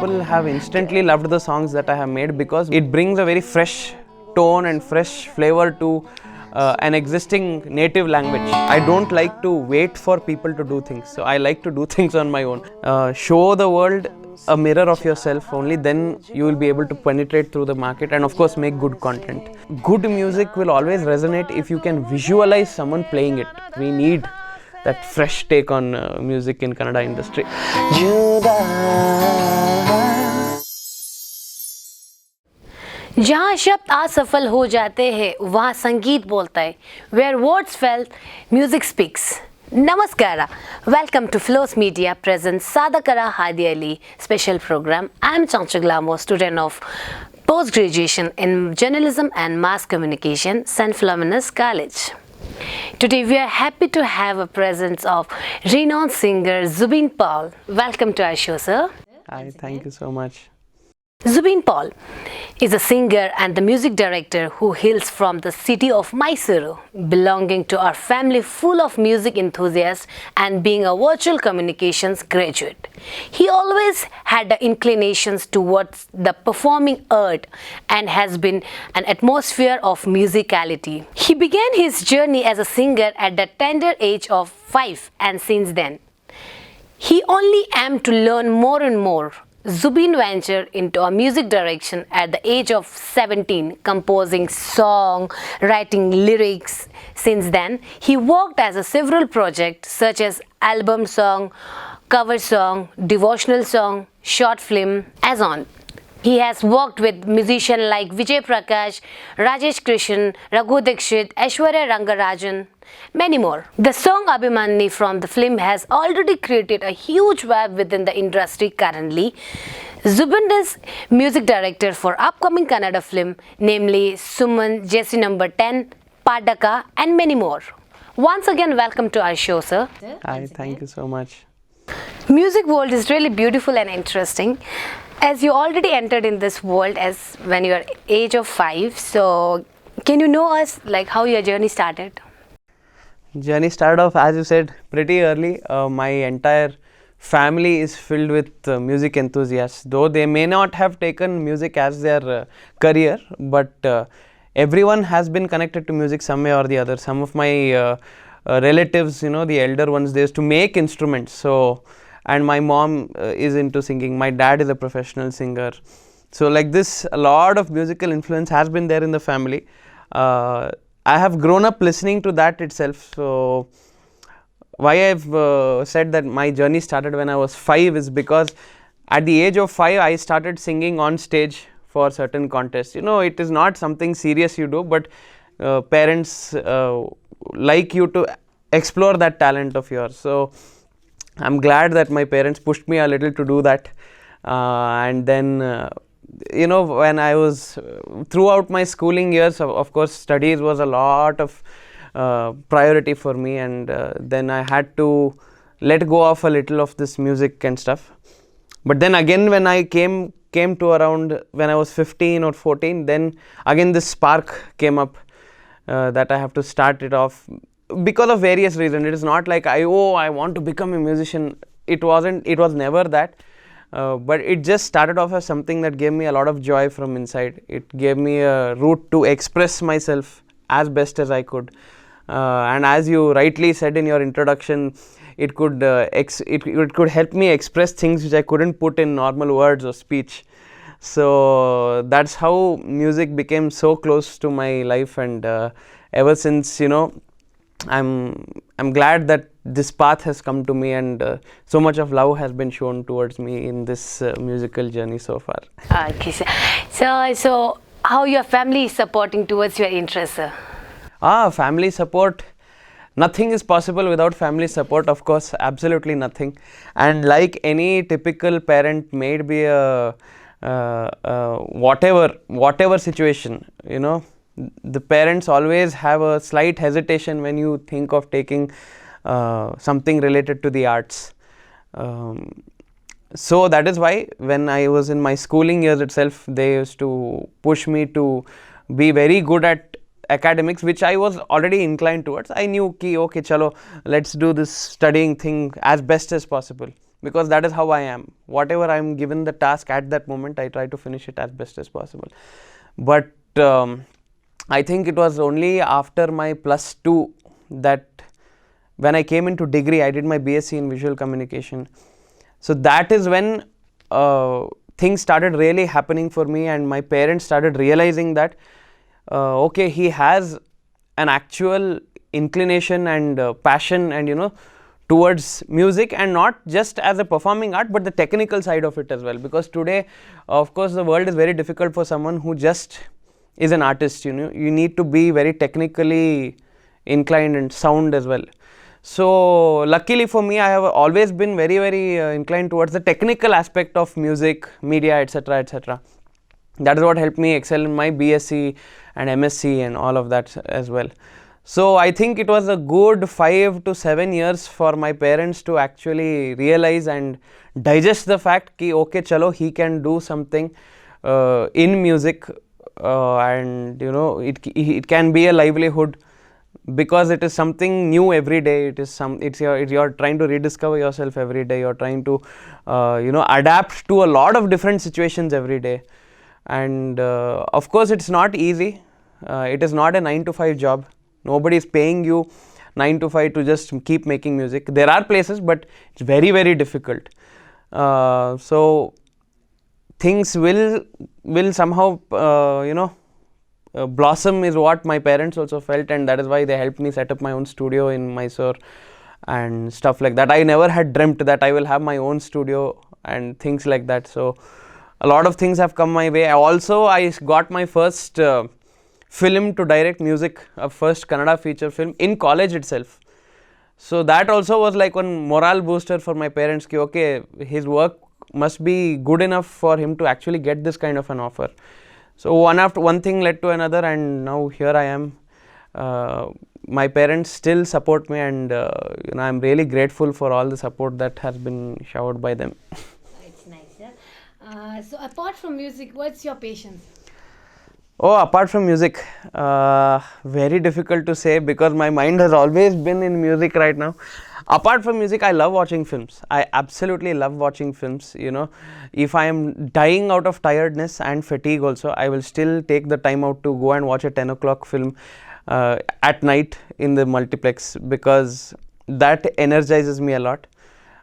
people have instantly loved the songs that I have made because it brings a very fresh tone and fresh flavor to an existing native language. I don't like to wait for people to do things, so I like to do things on my own. Show the world a mirror of yourself, only then you will be able to penetrate through the market and of course make good content. Good music will always resonate if you can visualize someone playing it. We need that fresh take on music in Kannada industry. जहाँ शब्द असफल हो जाते हैं वहाँ संगीत बोलता है. Where words fail, music speaks. Namaskara. Welcome to Philos Media presents Sadhakara Hadiyali special program. I am Changchuk Lamo, student of post-graduation in journalism and mass communication, St. Philomena's College. Today we are happy to have a presence of renowned singer Zubin Paul. Welcome to our show, sir. Hi, thank you so much. Zubin Paul is a singer and the music director who hails from the city of Mysuru, belonging to our family full of music enthusiasts and being a virtual communications graduate. He always had the inclinations towards the performing art and has been an atmosphere of musicality. He began his journey as a singer at the tender age of 5 and since then, he only aimed to learn more and more. Zubin ventured into a music direction at the age of 17, composing song, writing lyrics. Since then, he worked as a several projects such as album song, cover song, devotional song, short film, as on. He has worked with musicians like Vijay Prakash, Rajesh Krishan, Raghu Dixit, Aishwarya Rangarajan, many more. The song Abhimanni from the film has already created a huge wave within the industry currently. Zubin is music director for upcoming Kannada film, namely Suman, Jesse Number 10, Padaka and many more. Once again, welcome to our show, sir. Hi, thank you so much. Music world is really beautiful and interesting. As you already entered in this world as when you are age of 5, so can you know us like how your journey started? Journey started off, as you said, pretty early. My entire family is filled with music enthusiasts, though they may not have taken music as their career, but everyone has been connected to music some way or the other. Some of my relatives, the elder ones, they used to make instruments. So, and my mom is into singing. My dad is a professional singer. So like this, a lot of musical influence has been there in the family. I have grown up listening to that itself. So why I've said that my journey started when I was 5 is because at the age of 5 I started singing on stage for certain contests. It is not something serious you do, but parents like you to explore that talent of yours. So I'm glad that my parents pushed me a little to do that. And then when I was throughout my schooling years, of course studies was a lot of priority for me, and then I had to let go of a little of this music and stuff. But then again when I came to around when I was 15 or 14, then again this spark came up that I have to start it off because of various reasons. It is not like I want to become a musician. It was never that. But it just started off as something that gave me a lot of joy from inside. It gave me a route to express myself as best as I could. And as you rightly said in your introduction, it could help me express things which I couldn't put in normal words or speech. So that's how music became so close to my life, and ever since, I'm glad that this path has come to me, and so much of love has been shown towards me in this musical journey so far. Okay, so how your family is supporting towards your interest, sir? Family support. Nothing is possible without family support, of course, absolutely nothing. And like any typical parent, may it be a whatever situation, the parents always have a slight hesitation when you think of taking something related to the arts. So that is why when I was in my schooling years itself, they used to push me to be very good at academics, which I was already inclined towards. I knew okay, chalo, let's do this studying thing as best as possible. because that is how I am. Whatever I'm given the task at that moment, I try to finish it as best as possible. But I think it was only after my +2 that when I came into degree, I did my BSc in visual communication. So that is when things started really happening for me, and my parents started realizing that okay, he has an actual inclination and passion and towards music, and not just as a performing art but the technical side of it as well, because today of course the world is very difficult for someone who just is an artist. You need to be very technically inclined and sound as well. So luckily for me, I have always been very inclined towards the technical aspect of music, media, etc., etc. That is what helped me excel in my BSc and MSc and all of that as well. So I think it was a good 5 to 7 years for my parents to actually realize and digest the fact that okay, chalo, he can do something in music, and it can be a livelihood, because it is something new every day. You're trying to rediscover yourself every day. You're trying to adapt to a lot of different situations every day, and of course it's not easy. It is not a 9 to 5 job. Nobody is paying you 9 to 5 to just keep making music. There are places, but it's very difficult. So things will somehow blossom, is what my parents also felt, and that is why they helped me set up my own studio in Mysuru and stuff like that. I never had dreamt that I will have my own studio and things like that. So a lot of things have come my way. I got my first film to direct music, a first Kannada feature film in college itself. So that also was like one morale booster for my parents. Okay, his work must be good enough for him to actually get this kind of an offer. So one thing led to another, and now here I am. My parents still support me, and I'm really grateful for all the support that has been showered by them. It's nice, yeah. So apart from music, what's your passion? Oh, apart from music, very difficult to say, because my mind has always been in music right now. Apart from music, I love watching films. I absolutely love watching films. If I am dying out of tiredness and fatigue also, I will still take the time out to go and watch a 10 o'clock film at night in the multiplex, because that energizes me a lot.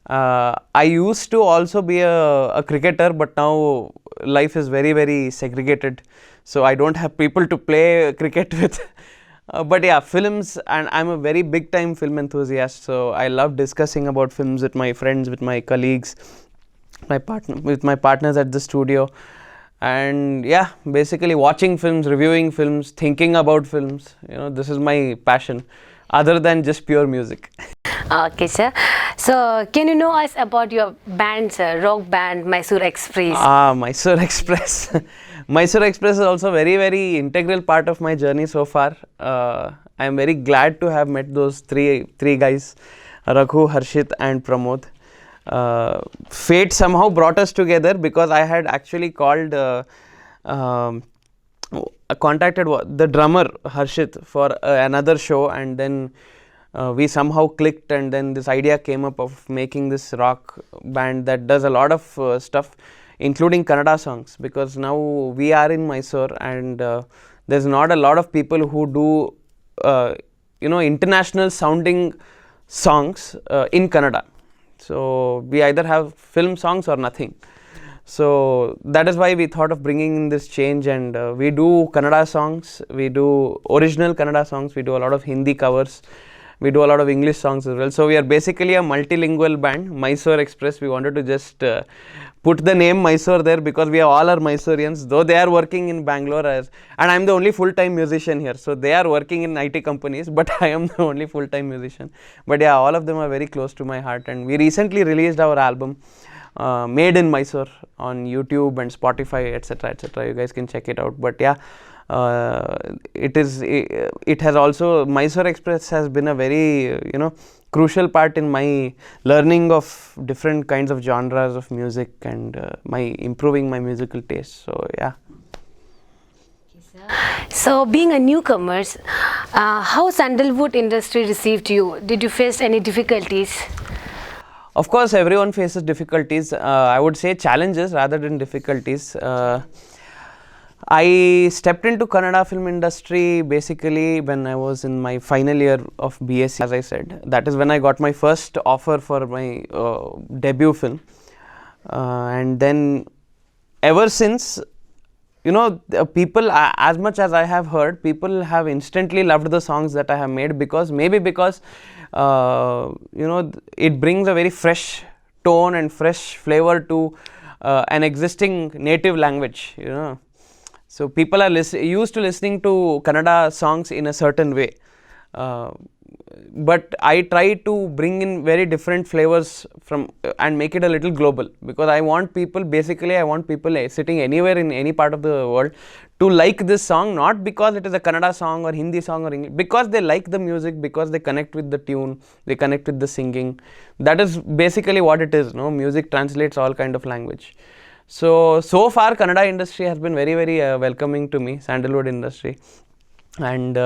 I used to also be a cricketer, but now life is very segregated, so I don't have people to play cricket with. But yeah, films, and I'm a very big time film enthusiast, so I love discussing about films with my friends, with my colleagues, with my partners at the studio, and yeah, basically watching films, reviewing films, thinking about films. This is my passion, other than just pure music. Okay, sir. So, can you know us about your band, sir, rock band Mysuru Express? Mysuru Express. Mysuru Express is also very integral part of my journey so far. I am very glad to have met those three guys, Raghu, Harshit and Pramod. Fate somehow brought us together, because I had actually contacted the drummer Harshit for another show, and then we somehow clicked, and then this idea came up of making this rock band that does a lot of stuff, including Kannada songs, because now we are in Mysuru, and there's not a lot of people who do international sounding songs in Kannada. So we either have film songs or nothing. So that is why we thought of bringing in this change, and we do Kannada songs, we do original Kannada songs, we do a lot of Hindi covers, we do a lot of English songs as well. So we are basically a multilingual band, Mysuru Express. We wanted to just put the name Mysore there, because we all are Mysoreans, though they are working in Bangalore, and I'm the only full-time musician here. So they are working in IT companies, but I am the only full-time musician. But yeah, all of them are very close to my heart, and we recently released our album, Made in Mysore, on YouTube and Spotify, etc., etc. You guys can check it out. But yeah, it has also, Mysuru Express has been a very crucial part in my learning of different kinds of genres of music, and my improving my musical taste. So yeah. So being a newcomer, how Sandalwood industry received you? Did you face any difficulties? Of course, everyone faces difficulties. I would say challenges rather than difficulties. I stepped into Kannada film industry basically when I was in my final year of BSc, as I said. That is when I got my first offer for my debut film. And then ever since, you know, the people, as much as I have heard, people have instantly loved the songs that I have made because maybe because, you know, it brings a very fresh tone and fresh flavor to an existing native language, you know. So people are used to listening to Kannada songs in a certain way. But I try to bring in very different flavors from and make it a little global, because I want people sitting anywhere in any part of the world to like this song, not because it is a Kannada song or Hindi song or English, because they like the music, because they connect with the tune, they connect with the singing. That is basically what it is, no? Music translates all kind of language. So far Kannada industry has been very, very welcoming to me, Sandalwood industry, and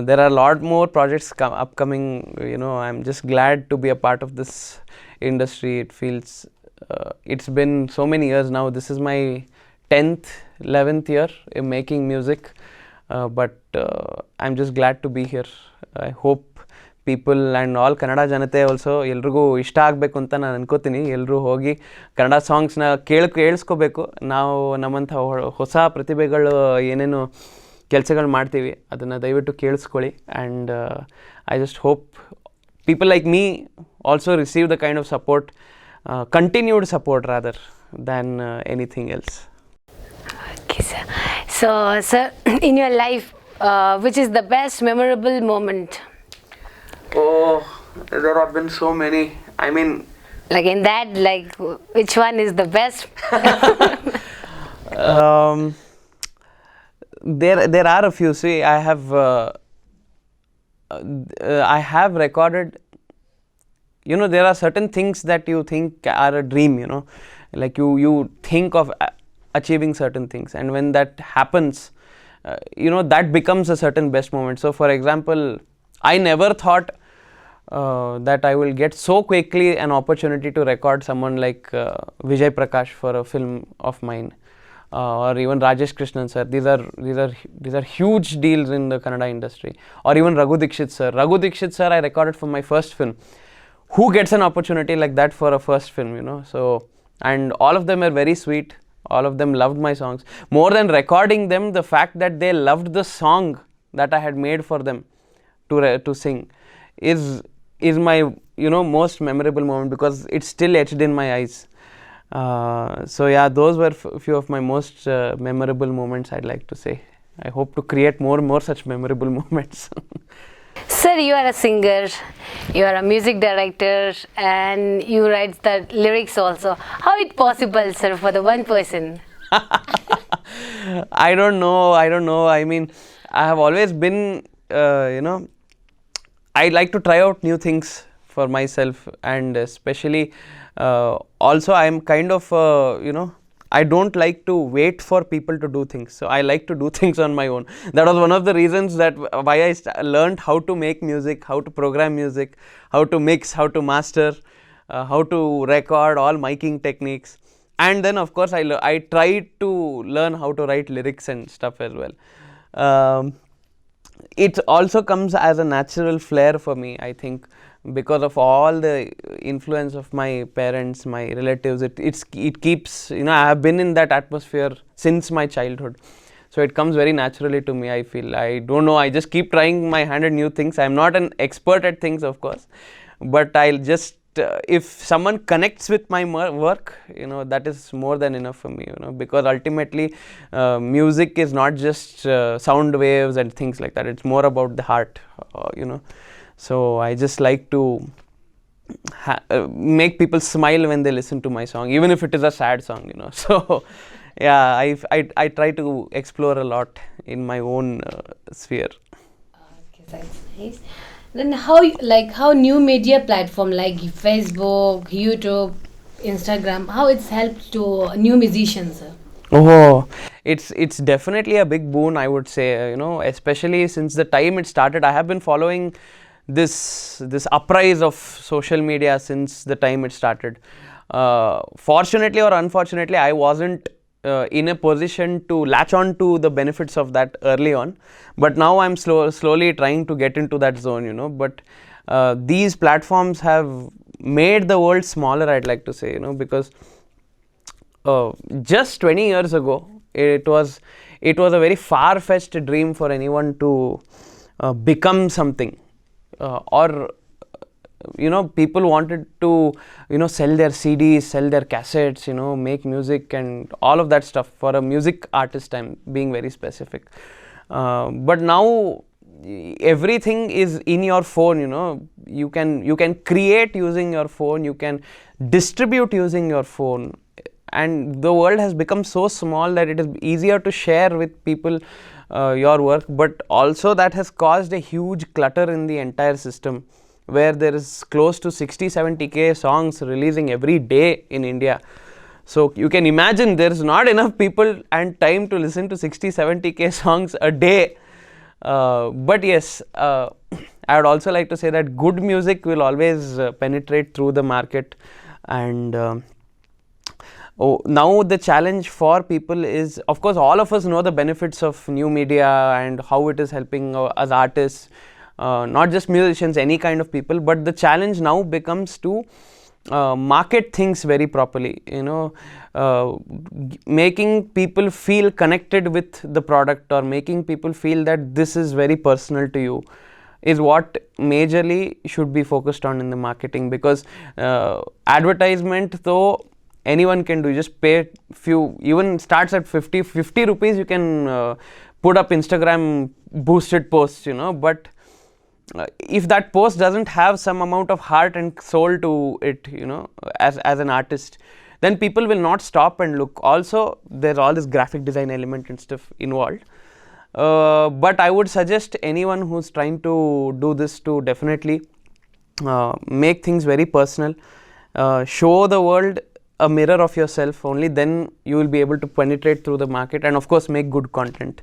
there are a lot more projects upcoming. You know, I'm just glad to be a part of this industry. It feels it's been so many years now. This is my 10th, 11th year in making music, but I'm just glad to be here. I hope people and all Kannada ಜನತೆ also ಎಲ್ರಿಗೂ ಇಷ್ಟ ಆಗಬೇಕು ಅಂತ ನಾನು ಅನ್ಕೋತೀನಿ. ಎಲ್ಲರೂ ಹೋಗಿ ಕನ್ನಡ ಸಾಂಗ್ಸ್ನ ಕೇಳಿಸ್ಕೋಬೇಕು. ನಾವು ನಮ್ಮಂಥ ಹೊಸ ಪ್ರತಿಭೆಗಳು ಏನೇನು ಕೆಲಸಗಳು ಮಾಡ್ತೀವಿ ಅದನ್ನು ದಯವಿಟ್ಟು ಕೇಳಿಸ್ಕೊಳ್ಳಿ. And I just hope people like me also receive the kind of support, continued support rather than anything else. Okay, sir. So, sir, in your life, which is the best memorable moment? Oh, there have been so many. I mean, like in that, like which one is the best? There are a few. See, I have recorded, you know, there are certain things that you think are a dream, you know, like you think of achieving certain things, and when that happens, you know, that becomes a certain best moment. So for example, I never thought that I will get so quickly an opportunity to record someone like Vijay Prakash for a film of mine, or even Rajesh Krishnan sir. These are huge deals in the Kannada industry. Or even Raghu Dixit sir I recorded for my first film. Who gets an opportunity like that for a first film, you know? So, and all of them are very sweet. All of them loved my songs. More than recording them, the fact that they loved the song that I had made for them to sing is my, you know, most memorable moment, because it's still etched in my eyes. So yeah, those were few of my most memorable moments, I'd like to say. I hope to create more such memorable moments. Sir, you are a singer, you are a music director, and you write the lyrics also. How it possible, sir, for the one person? I don't know. I mean, I have always been, you know, I like to try out new things for myself, and especially also I am kind of, you know, I don't like to wait for people to do things. So I like to do things on my own. That was one of the reasons that why I learned how to make music, how to program music, how to mix, how to master, how to record, all miking techniques. And then of course I tried to learn how to write lyrics and stuff as well. It also comes as a natural flair for me, I think, because of all the influence of my parents, my relatives. It keeps, you know, I have been in that atmosphere since my childhood, so it comes very naturally to me. I feel, I don't know, I just keep trying my hand at new things. I'm not an expert at things, of course, but I'll just if someone connects with my work, you know, that is more than enough for me, you know, because ultimately music is not just sound waves and things like that. It's more about the heart, you know. So I just like to make people smile when they listen to my song, even if it is a sad song, you know. So yeah, I try to explore a lot in my own sphere. Okay, that's nice. Then how new media platform like Facebook, YouTube, Instagram, how it's helped to new musicians, sir? Oh, it's definitely a big boon, I would say, you know, especially since the time it started. I have been following this uprise of social media since the time it started. Fortunately or unfortunately, I wasn't in a position to latch on to the benefits of that early on, but now I'm slowly trying to get into that zone, you know. But these platforms have made the world smaller, I'd like to say, you know, because just 20 years ago, it was a very far-fetched dream for anyone to become something, or you know, people wanted to, you know, sell their CDs, sell their cassettes, you know, make music and all of that stuff. For a music artist, I'm being very specific. But now everything is in your phone, you know. You can create using your phone, you can distribute using your phone, and the world has become so small that it is easier to share with people your work. But also that has caused a huge clutter in the entire system, where there is close to 60-70k songs releasing every day in India. So you can imagine there is not enough people and time to listen to 60-70k songs a day. But yes, I would also like to say that good music will always penetrate through the market. And now the challenge for people is, of course, all of us know the benefits of new media and how it is helping us artists, not just musicians, any kind of people. But the challenge now becomes to market things very properly, you know, making people feel connected with the product, or making people feel that this is very personal to you, is what majorly should be focused on in the marketing. Because advertisement, though, anyone can do. You just pay few, even starts at 50 rupees, you can put up Instagram boosted posts, you know. But if that post doesn't have some amount of heart and soul to it, you know, as an artist, then people will not stop and look. Also, there's all this graphic design element and stuff involved. But I would suggest anyone who's trying to do this to definitely make things very personal, show the world a mirror of yourself. Only then you will be able to penetrate through the market, and of course make good content,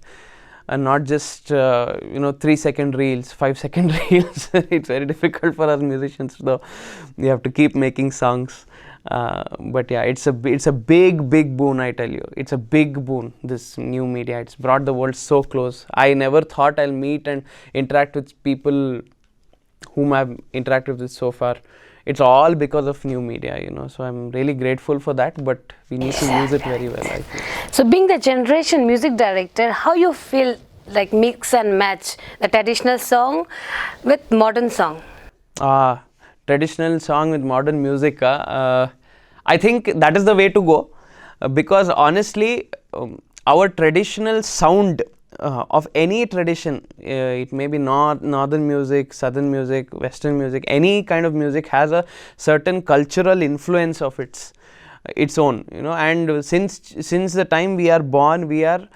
and not just 3-second reels, 5-second reels. It's very difficult for us musicians, though. We have to keep making songs. But yeah, it's a big boon, I tell you. It's a big boon, this new media. It's brought the world so close. I never thought I'll meet and interact with people whom I've interacted with so far. It's all because of new media, you know. So I'm really grateful for that, but we need to use it very well, I feel. So being the generation music director, how you feel like mix and match the traditional song with modern song? Traditional song with modern music, I think that is the way to go, because honestly, our traditional sound of any tradition, it may be northern music, southern music, western music, any kind of music has a certain cultural influence of its own, you know. And since the time we are born, we are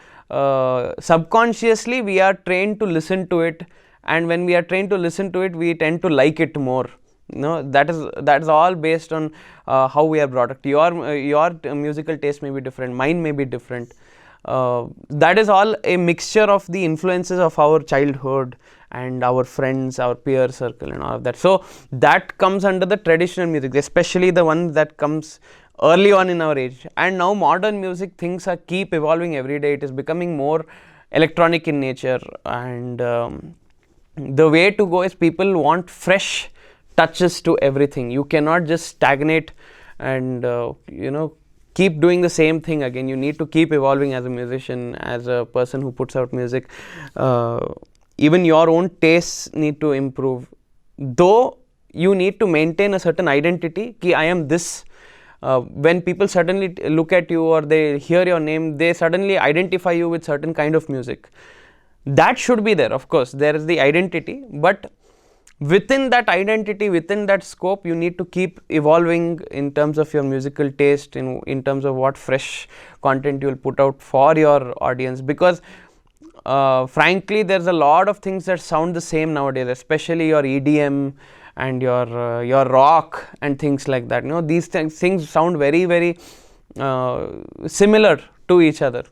subconsciously we are trained to listen to it, and when we are trained to listen to it, we tend to like it more. You know, that is all based on how we are brought up. Your musical taste may be different, mine may be different. That is all a mixture of the influences of our childhood and our friends, our peer circle, and all of that. So that comes under the traditional music, especially the one that comes early on in our age. And now modern music, things are keep evolving every day. It is becoming more electronic in nature, and the way to go is people want fresh touches to everything. You cannot just stagnate and keep doing the same thing again. You need to keep evolving as a musician, as a person who puts out music. Even your own tastes need to improve, though you need to maintain a certain identity. Ki I am this. When people suddenly look at you or they hear your name, they suddenly identify you with certain kind of music. That should be there, of course. There is the identity, but within that identity, within that scope, you need to keep evolving in terms of your musical taste, in terms of what fresh content you will put out for your audience. Because frankly, there's a lot of things that sound the same nowadays, especially your EDM and your rock and things like that. You know, these things sound very, very similar to each other.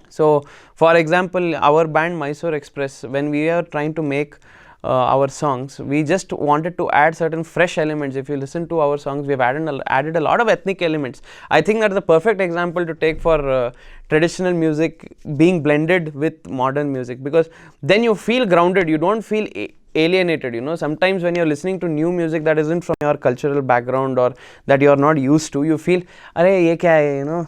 So, for example, our band Mysuru Express, when we are trying to make our songs. We just wanted to add certain fresh elements. If you listen to our songs, we've added a lot of ethnic elements. I think that's the perfect example to take for traditional music being blended with modern music, because then you feel grounded, you don't feel alienated. Sometimes when you're listening to new music that isn't from your cultural background or that you're not used to, you feel, "Arey, ye kya hai?"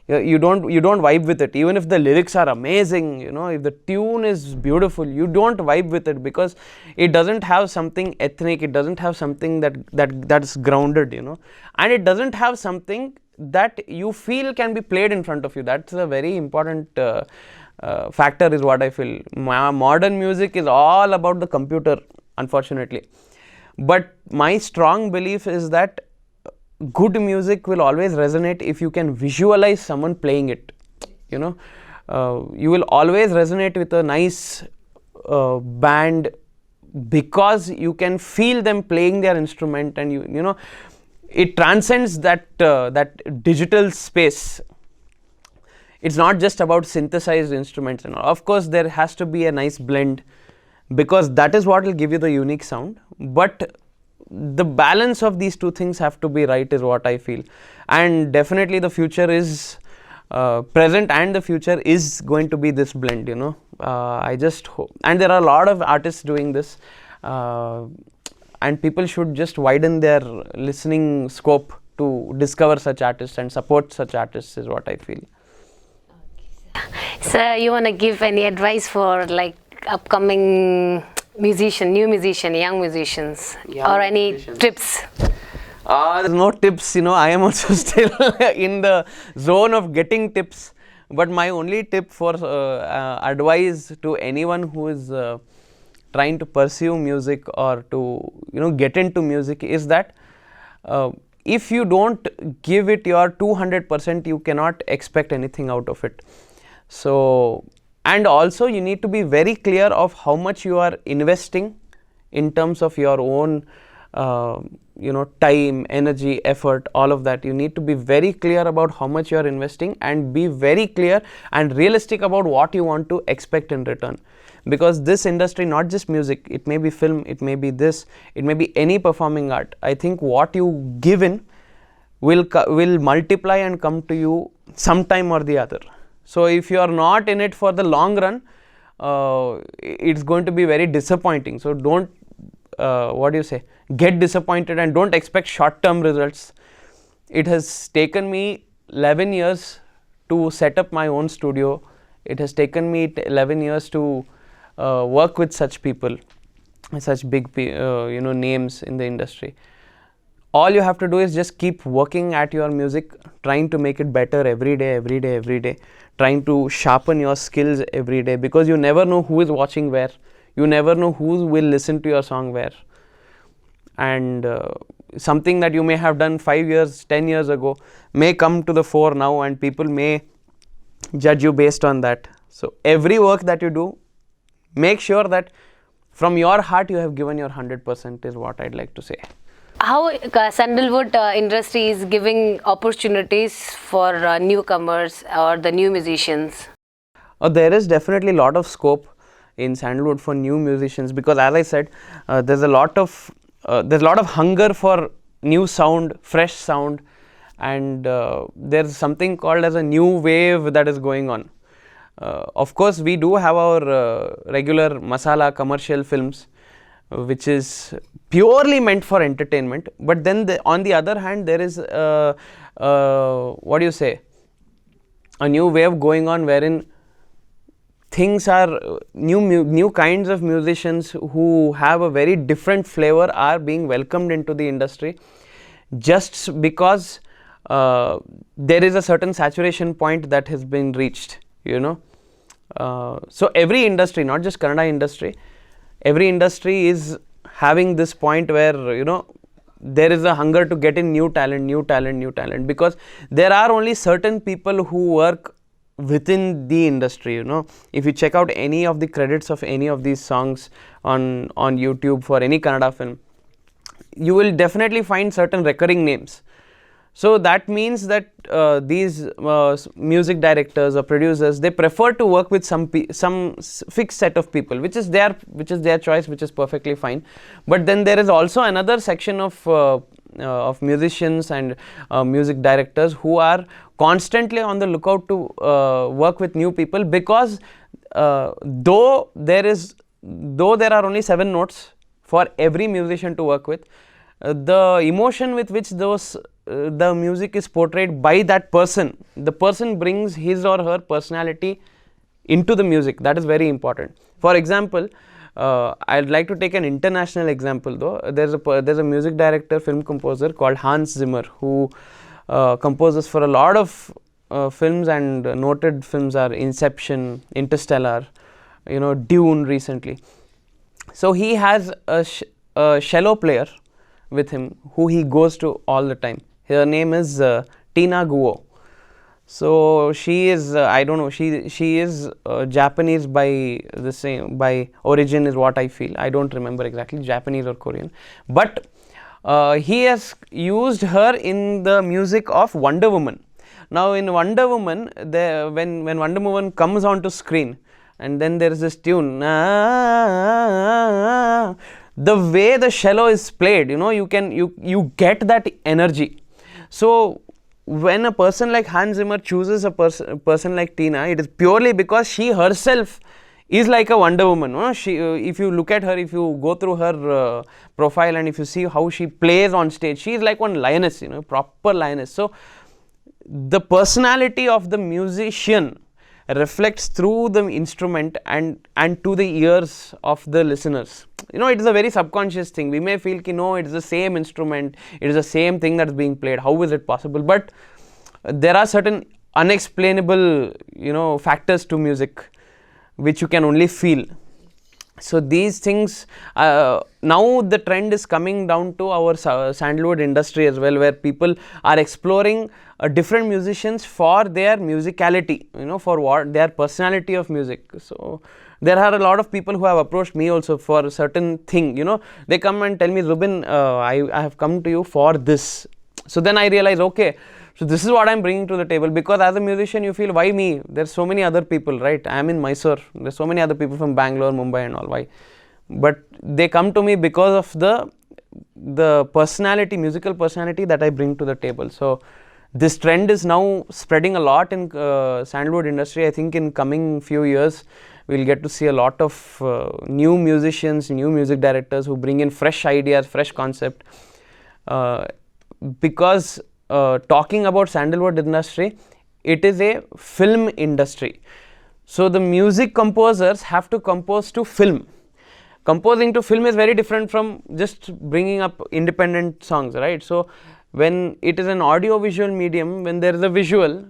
You don't vibe with it, even if the lyrics are amazing. If the tune is beautiful, you don't vibe with it because it doesn't have something ethnic, it doesn't have something that's grounded, and it doesn't have something that you feel can be played in front of you. That's a very important factor, is what I feel. Modern music is all about the computer, unfortunately. But my strong belief is that good music will always resonate if you can visualize someone playing it. You will always resonate with a nice band because you can feel them playing their instrument, and it transcends that digital space. It's not just about synthesized instruments and all. Of course, there has to be a nice blend, because that is what will give you the unique sound. But the balance of these two things have to be right, is what I feel. And definitely the future is present, and the future is going to be this blend. I just hope, and there are a lot of artists doing this, and people should just widen their listening scope to discover such artists and support such artists, is what I feel. So you want to give any advice for like upcoming new musician, young musicians, or any tips? There's no tips. I am also still in the zone of getting tips. But my only tip for advice to anyone who is trying to pursue music or to get into music is that if you don't give it your 200%, you cannot expect anything out of it. So, and also you need to be very clear of how much you are investing in terms of your own time, energy, effort, all of that. You need to be very clear about how much you are investing, and be very clear and realistic about what you want to expect in return. Because this industry, not just music, it may be film, it may be this, it may be any performing art. I think what you give in will multiply and come to you sometime or the other. So if you are not in it for the long run, it's going to be very disappointing. So don't get disappointed, and don't expect short-term results. It has taken me 11 years to set up my own studio. It has taken me 11 years to work with such people, such big names in the industry. All you have to do is just keep working at your music, trying to make it better every day, trying to sharpen your skills every day, because you never know who is watching where. You never know who will listen to your song where. And something that you may have done 5 years, 10 years ago may come to the fore now, and people may judge you based on that. So every work that you do, make sure that from your heart you have given your 100%, is what I'd like to say. How Sandalwood industry is giving opportunities for newcomers or the new musicians? There is definitely a lot of scope in Sandalwood for new musicians, because as I said, there's a lot of hunger for new sound, fresh sound, and there's something called as a new wave that is going on. Of course, we do have our regular masala commercial films, which is purely meant for entertainment. But then on the other hand, there is a new wave going on, wherein things are new kinds of musicians who have a very different flavor are being welcomed into the industry, just because there is a certain saturation point that has been reached. So every industry, not just Kannada industry, every industry is having this point where there is a hunger to get in new talent, because there are only certain people who work within the industry. If you check out any of the credits of any of these songs on YouTube for any Kannada film, you will definitely find certain recurring names. So that means that these music directors or producers, they prefer to work with some fixed set of people, which is their choice, which is perfectly fine. But then there is also another section of musicians and music directors who are constantly on the lookout to work with new people, because though there are only 7 notes for every musician to work with, the emotion with which the music is portrayed by that person, the person brings his or her personality into the music. That is very important. For example, I'd like to take an international example though. There's a music director, film composer called Hans Zimmer, who composes for a lot of films, and noted films are Inception, Interstellar, Dune recently. So he has a cello player with him who he goes to all the time. Her name is Tina Guo. So she is I don't know, she is Japanese by origin, is what I feel. I don't remember exactly, Japanese or Korean, but he has used her in the music of Wonder Woman. Now in Wonder Woman, when Wonder Woman comes onto screen, and then there is this tune, the way the cello is played, you get that energy. So when a person like Hans Zimmer chooses a person like Tina, it is purely because she herself is like a Wonder Woman. If you look at her, if you go through her profile, and if you see how she plays on stage, she is like one lioness, proper lioness. So the personality of the musician reflects through the instrument and to the ears of the listeners. It is a very subconscious thing. We may feel no, it is the same instrument, it is the same thing that's being played, how is it possible? But there are certain unexplainable factors to music which you can only feel. So these things, now the trend is coming down to our sandalwood industry as well, where people are exploring different musicians for their musicality, for what their personality of music. So there are a lot of people who have approached me also for a certain thing. They come and tell me, Zubin, I have come to you for this. So then I realize, okay, so this is what I'm bringing to the table, because as a musician you feel, why me? There's so many other people, right? I'm in Mysuru, there's so many other people from Bangalore, Mumbai and all, why? But they come to me because of the personality, musical personality that I bring to the table. So this trend is now spreading a lot in sandalwood industry. I think in coming few years we'll get to see a lot of new musicians, new music directors who bring in fresh ideas, fresh concept, because talking about sandalwood industry, it is a film industry. So the music composers have to compose to film. Composing to film is very different from just bringing up independent songs, right? So when it is an audio visual medium, when there is a visual,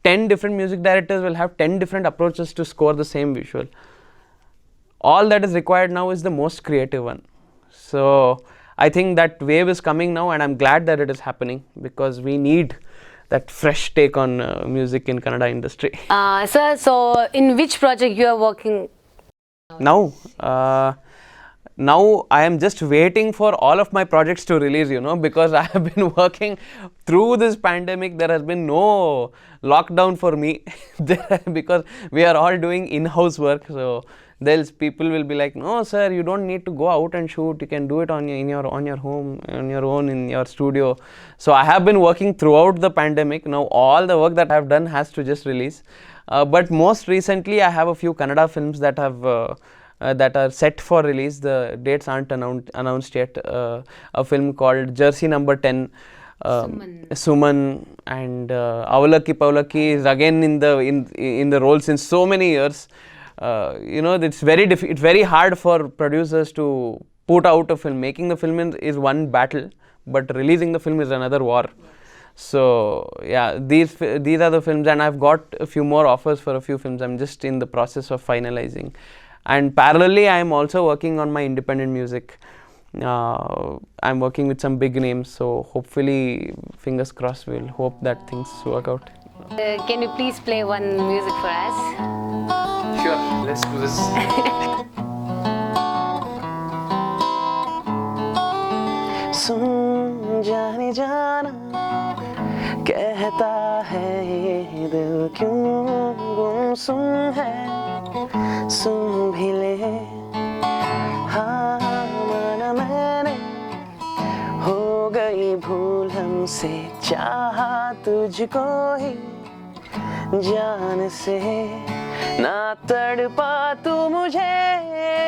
10 different music directors will have 10 different approaches to score the same visual. All that is required now is the most creative one. So I think that wave is coming now, and I'm glad that it is happening, because we need that fresh take on music in Kannada industry. Sir, so in which project you are working now? Now I am just waiting for all of my projects to release, because I have been working through this pandemic. There has been no lockdown for me because we are all doing in-house work. So people will be like, no sir, you don't need to go out and shoot, you can do it on your home, on your own, in your studio. So I have been working throughout the pandemic. Now all the work that I have done has to just release. But most recently I have a few Kannada films that are set for release. The dates aren't announced yet. A film called Jersey Number 10, Suman, and Avalaki Pavlaki is again in the role since so many years. It's very hard for producers to put out a film. Making the film is one battle, but releasing the film is another war. So yeah, these are the films, and I've got a few more offers for a few films. I'm just in the process of finalizing. And parallelly, I am also working on my independent music. I'm working with some big names, so hopefully, fingers crossed, we'll hope that things work out. Can you please play one music for us? Sure, let's do this. Sun jani jana कहता है ये दिल क्यों गुमसुम है, सुन भी ले। हाँ माना मैंने, हो गई भूल हमसे, चाहा तुझको ही जान से। ना तड़पा तू मुझे,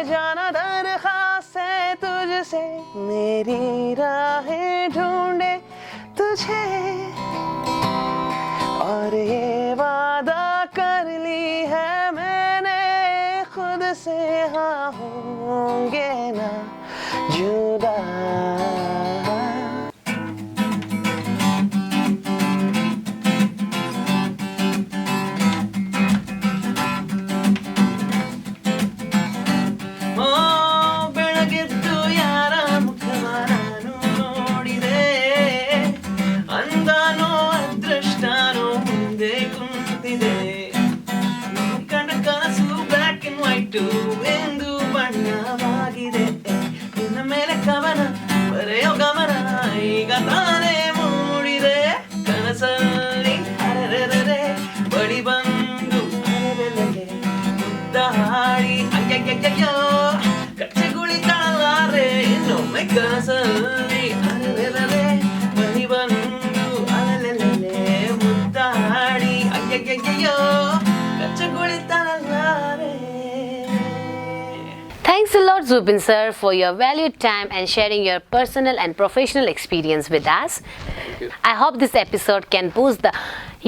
जाना दरख्वास्त है तुझसे, मेरी राहें ढूंढे तुझे। और ये वादा कर ली है मैंने खुद से, हाँ होंगे ना जुदा। ಎಂದು ಬಣ್ಣವಾಗಿದೆ ನಿನ್ನ ಮೇಲೆ ಕವನ ಬರೆಯೋ ಗಮನ, ಈಗ ತಾನೇ ಮೂಡಿದೆ ಕನಸಲ್ಲಿ ಅರೆರೆರೆ ಬಳಿ ಬಂದು ಅರೆರೆರೆ ಮುದ್ದ ಹಾಡಿ ಅಯ್ಯಯ್ಯಯ್ಯೋ ಕಚ್ಚಗುಳಿ ಕಾಲಾರೆ ಇನ್ನೊಮ್ಮೆ ಕನಸಲ್ಲಿ ಅರೆರೆರೆ ಬಳಿ ಬಂದು ಅರೆರೆರೆ ಮುದ್ದ ಹಾಡಿ ಅಯ್ಯಯ್ಯಯ್ಯೋ ಕಚ್ಚಗುಳಿ ತನಲಾರೆ. Thanks a lot, Zubin sir, for your valued time and sharing your personal and professional experience with us. I hope this episode can boost the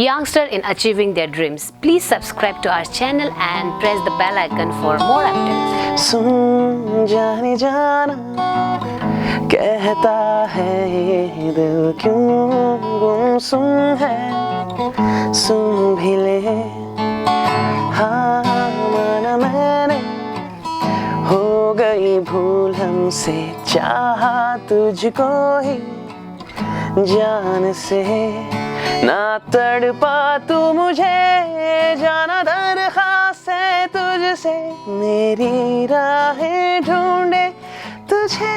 youngster in achieving their dreams. Please subscribe to our channel and press the bell icon for more updates. सुन जाने जाना, कहता है ये दिल क्यों गुमसुम है, सुन भी ले। हाँ माना मैंने, हो गई भूल हमसे, चाहा तुझको ही जान से। ना तड़पा तू मुझे, जाना दरख्वास्त है तुझसे, मेरी राहें ढूंढे तुझे।